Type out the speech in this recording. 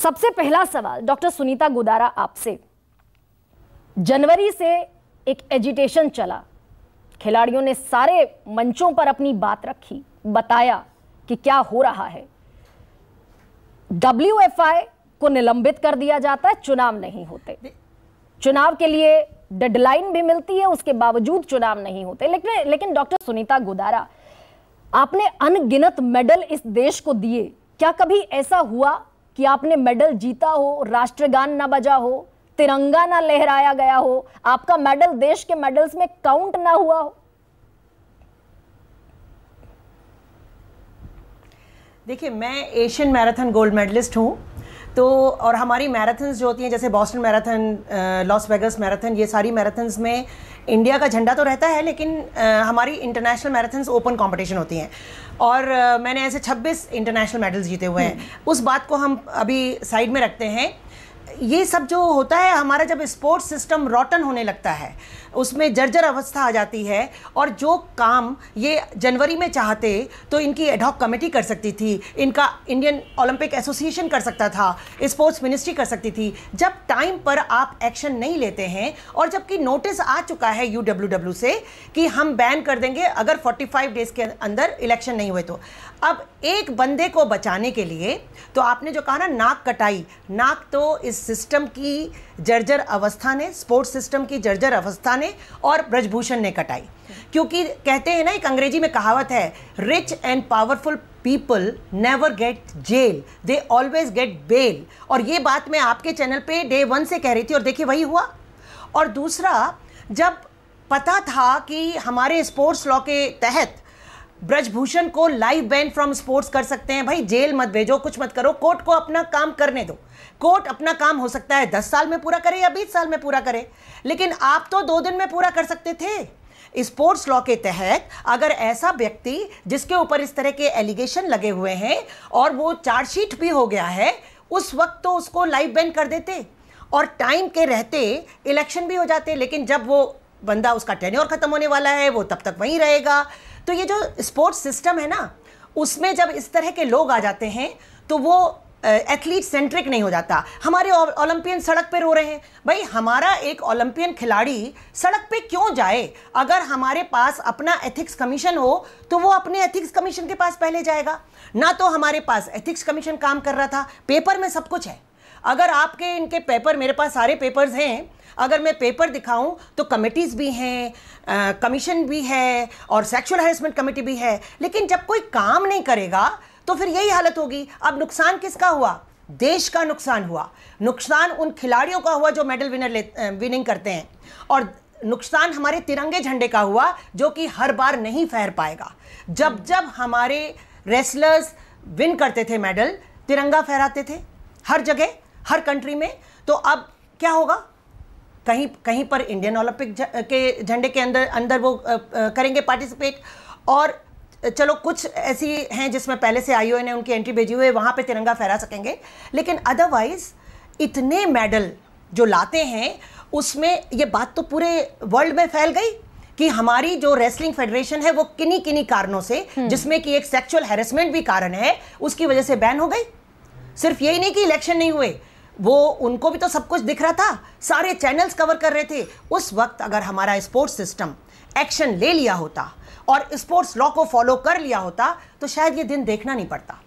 सबसे पहला सवाल डॉक्टर सुनीता गुदारा आपसे। जनवरी से एक एजिटेशन चला, खिलाड़ियों ने सारे मंचों पर अपनी बात रखी, बताया कि क्या हो रहा है। WFI को निलंबित कर दिया जाता है, चुनाव नहीं होते, चुनाव के लिए डेडलाइन भी मिलती है, उसके बावजूद चुनाव नहीं होते। लेकिन डॉक्टर सुनीता गुदारा, आपने अनगिनत मेडल इस देश को दिए, क्या कभी ऐसा हुआ कि आपने मेडल जीता हो, राष्ट्रगान ना बजा हो, तिरंगा ना लहराया गया हो, आपका मेडल देश के मेडल्स में काउंट ना हुआ हो? देखिए, मैं एशियन मैराथन गोल्ड मेडलिस्ट हूँ, तो और हमारी मैराथन्स जो होती हैं, जैसे Boston marathon, Las Vegas marathon, ये सारी मैराथन्स में इंडिया का झंडा तो रहता है, लेकिन हमारी इंटरनेशनल मैराथन्स ओपन कंपटीशन होती हैं और मैंने ऐसे 26 इंटरनेशनल मेडल्स जीते हुए हैं। उस बात को हम अभी साइड में रखते हैं। ये सब जो होता है, हमारा जब स्पोर्ट्स सिस्टम रॉटन होने लगता है, उसमें जर्जर अवस्था आ जाती है, और जो काम ये जनवरी में चाहते तो इनकी एडहॉक कमेटी कर सकती थी, इनका इंडियन ओलंपिक एसोसिएशन कर सकता था, स्पोर्ट्स मिनिस्ट्री कर सकती थी। जब टाइम पर आप एक्शन नहीं लेते हैं, और जबकि नोटिस आ चुका है UWW से कि हम बैन कर देंगे अगर 45 डेज के अंदर इलेक्शन नहीं हुए तो। अब एक बंदे को बचाने के लिए, तो आपने जो कहा ना नाक कटाई, नाक तो इस सिस्टम की जर्जर अवस्था ने, स्पोर्ट्स सिस्टम की जर्जर अवस्था ने और ब्रजभूषण ने कटाई। क्योंकि कहते हैं ना, एक अंग्रेजी में कहावत है, rich and powerful people never get jail, they always get bail. और ये बात मैं आपके चैनल पे डे 1 से कह रही थी, और देखिए वही हुआ। और दूसरा, जब पता था कि हमारे स्पोर्ट्स लॉ के तहत ब्रजभूषण को लाइव बैन फ्रॉम स्पोर्ट्स कर सकते हैं, भाई जेल मत भेजो, कुछ मत करो, कोर्ट को अपना काम करने दो। कोर्ट अपना काम हो सकता है 10 साल में पूरा करे या 20 साल में पूरा करे, लेकिन आप तो 2 दिन में पूरा कर सकते थे। स्पोर्ट्स लॉ के तहत अगर ऐसा व्यक्ति जिसके ऊपर इस तरह के एलिगेशन लगे हुए हैं और वो चार्जशीट भी हो गया है, उस वक्त तो उसको लाइव बैन कर देते और टाइम के रहते इलेक्शन भी हो जाते। लेकिन जब वो बंदा, उसका टेन्योर खत्म होने वाला है, वो तब तक वहीं रहेगा। तो ये जो स्पोर्ट्स सिस्टम है ना, उसमें जब इस तरह के लोग आ जाते हैं तो वो एथलीट सेंट्रिक नहीं हो जाता। हमारे ओलंपियन सड़क पे रो रहे हैं, भाई हमारा एक ओलंपियन खिलाड़ी सड़क पे क्यों जाए? अगर हमारे पास अपना एथिक्स कमीशन हो तो वो अपने एथिक्स कमीशन के पास पहले जाएगा। ना तो हमारे पास एथिक्स कमीशन काम कर रहा था, पेपर में सब कुछ है। अगर आपके इनके पेपर, मेरे पास सारे पेपर्स हैं, अगर मैं पेपर दिखाऊं तो कमिटीज़ भी हैं, कमीशन भी है और सेक्सुअल हैरेसमेंट कमेटी भी है, लेकिन जब कोई काम नहीं करेगा तो फिर यही हालत होगी। अब नुकसान किसका हुआ? देश का नुकसान हुआ। नुकसान उन खिलाड़ियों का हुआ जो मेडल विनिंग करते हैं, और नुकसान हमारे तिरंगे झंडे का हुआ जो कि हर बार नहीं फहर पाएगा। जब जब हमारे रेसलर्स विन करते थे मेडल, तिरंगा फहराते थे हर जगह, हर कंट्री में। तो अब क्या होगा? कहीं कहीं पर इंडियन ओलंपिक के झंडे के अंदर वो करेंगे पार्टिसिपेट, और चलो कुछ ऐसी हैं जिसमें पहले से IOA ने उनकी एंट्री भेजी हुई है, वहाँ पे तिरंगा फहरा सकेंगे। लेकिन अदरवाइज इतने मेडल जो लाते हैं, उसमें ये बात तो पूरे वर्ल्ड में फैल गई कि हमारी जो रेसलिंग फेडरेशन है वो किन्हीं कारणों से, जिसमें कि एक सेक्सुअल हैरेसमेंट भी कारण है, उसकी वजह से बैन हो गई। सिर्फ यही नहीं कि इलेक्शन नहीं हुए, वो उनको भी तो सब कुछ दिख रहा था, सारे चैनल्स कवर कर रहे थे। उस वक्त अगर हमारा स्पोर्ट्स सिस्टम एक्शन ले लिया होता और स्पोर्ट्स लॉ को फॉलो कर लिया होता तो शायद ये दिन देखना नहीं पड़ता।